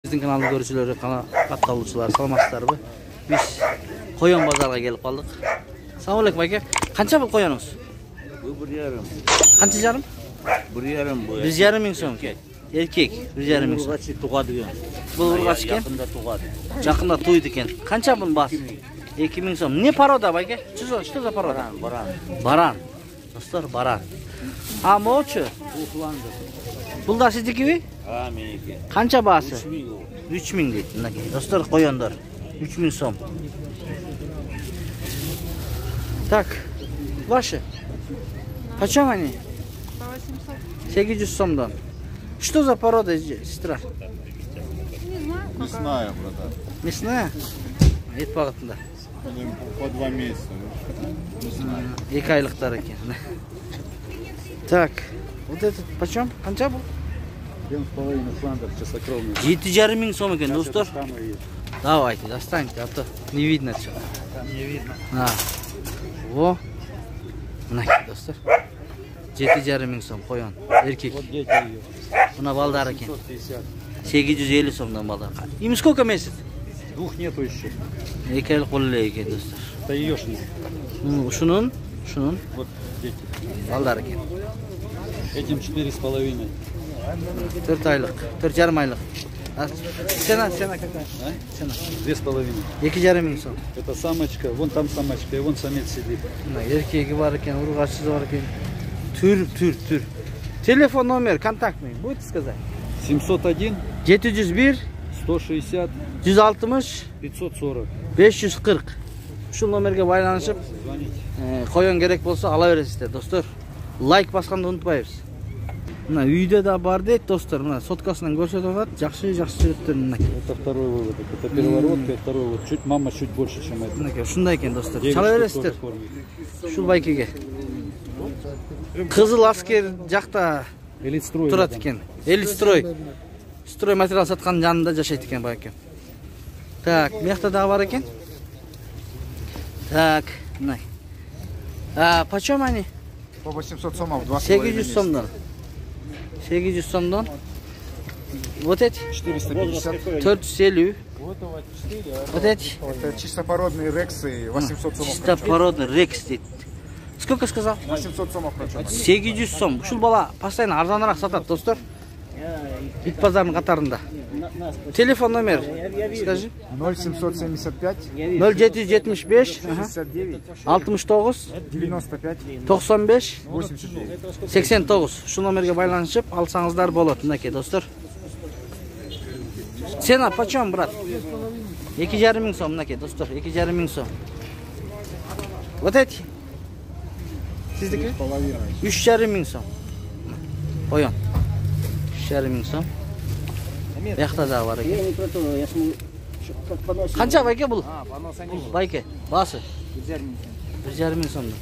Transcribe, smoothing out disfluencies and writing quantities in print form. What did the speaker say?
Bizning kanalni ko'ruvchilar, qatnashuvchilar, salamatsizlarmi? Biz Qo'yon bozoriga kelib qoldik. Assalomu alaykum aka. Qancha bu qo'yonimiz? Bu 1,5. Qancha jarim? 1,5 bu. 1,5 ming so'm. Erkek 1,5 ming so'm. Urg'achi tug'adigan. Bu urg'achi ekan. Yaqinda tug'adi. Yaqinda to'ydi ekan. Qancha buni bas? 2 ming so'm. Ne paroda aka? Что за порода? Baran. Baran. Dostlar, baran. Ha, mo'chi. Uxlandi. Bulda siznikimi? Ha, meniki. Qancha basi? 3,000 u. 3 ming deydi. Dostlar, qo'yonlar. 3 ming so'm. Так, ваши. Почем они? По 800. 800 сомдан. Что за порода, сестра? Не знаю. Мясная, братан. Мясная? Et бағытында. По 2 месяца. 2 айлықтар екен. Так, вот этот почем? Қанша бұл? 2,5 фландер чистокровный. 7,5 мing сом екен, достар. Там и есть. Давайте, достаньте, а то не видно что. Там не видно. Во. Мынакей, достар. 7,5 ming сом qo'yon. Erkek. Вот дети ее. Buna balдар eкен. 150. 850 сомдан балдар. Им сколько месяц? 2 нету еще. 2 айлық qo'llar ekan, достар. Это еешник. Шунun. Вот дети. Балдар ekan. Этим 4,5. 4 айлық, 4,5 айлық. Сена какая? А? Сена. 2,5. 2,5 ming so'm. Это самочка, вон там самочка, и вон самец сидит. Erkegi var ekan, urg'achisi var ekan. Tür. Telefon номер, контактный. Будете сказать? 701, 701 160, 160 540. 540. Şu nomerga байланышып, Звоните. qo'yon kerak bo'lsa ala berasizlar, do'stlar. Like bosqanni unutmaysiz. Mana uyda da бар deydi, do'stlar. Mana sotkasidan ko'rsatadi, yaxshi suribdi. Это второй выводок. Это первородка, и второй вот мама чуть больше, чем это. Mana shunday ekan, do'stlar. Девять Chala штук berasizlar. тоже кормит. Shu baykega. Qizil asker жақта Элитстрой. turadi ekan. Элитстрой. Stroy material satgan janida yashaydi ekan bu aka. Так, bu yoqda da bor ekan. Так, mana. Почем они? По 800 сомов, 2,5 800 сомдан. 800 сомдан. Вот эти 450. 450. Вот эти Это чистопородные рексы, 800 сомов. чистопородный рекс дейді. Сколько сказал? 800 сомов прочем. 800 сом. Ушул бала постоянно арзаныраак сатат, достор. Бит базарынын катарында. Телефон номер скажи. 0775 0775 69 69 95 95 89. 89. Şu номерге байланышып алсаңыздар болот, мынакей, достор. Цена почем, брат? 2,5 ming сом, мынакей, достор, 2,5 ming сом. Вот эти? Сиздики? 3,5 ming сом. Qo'yon. 3,5 ming so'm. Bu yoqda da bor ekan. Qancha bayka bu? Bayka. Basi. 1,5 ming so'mdan.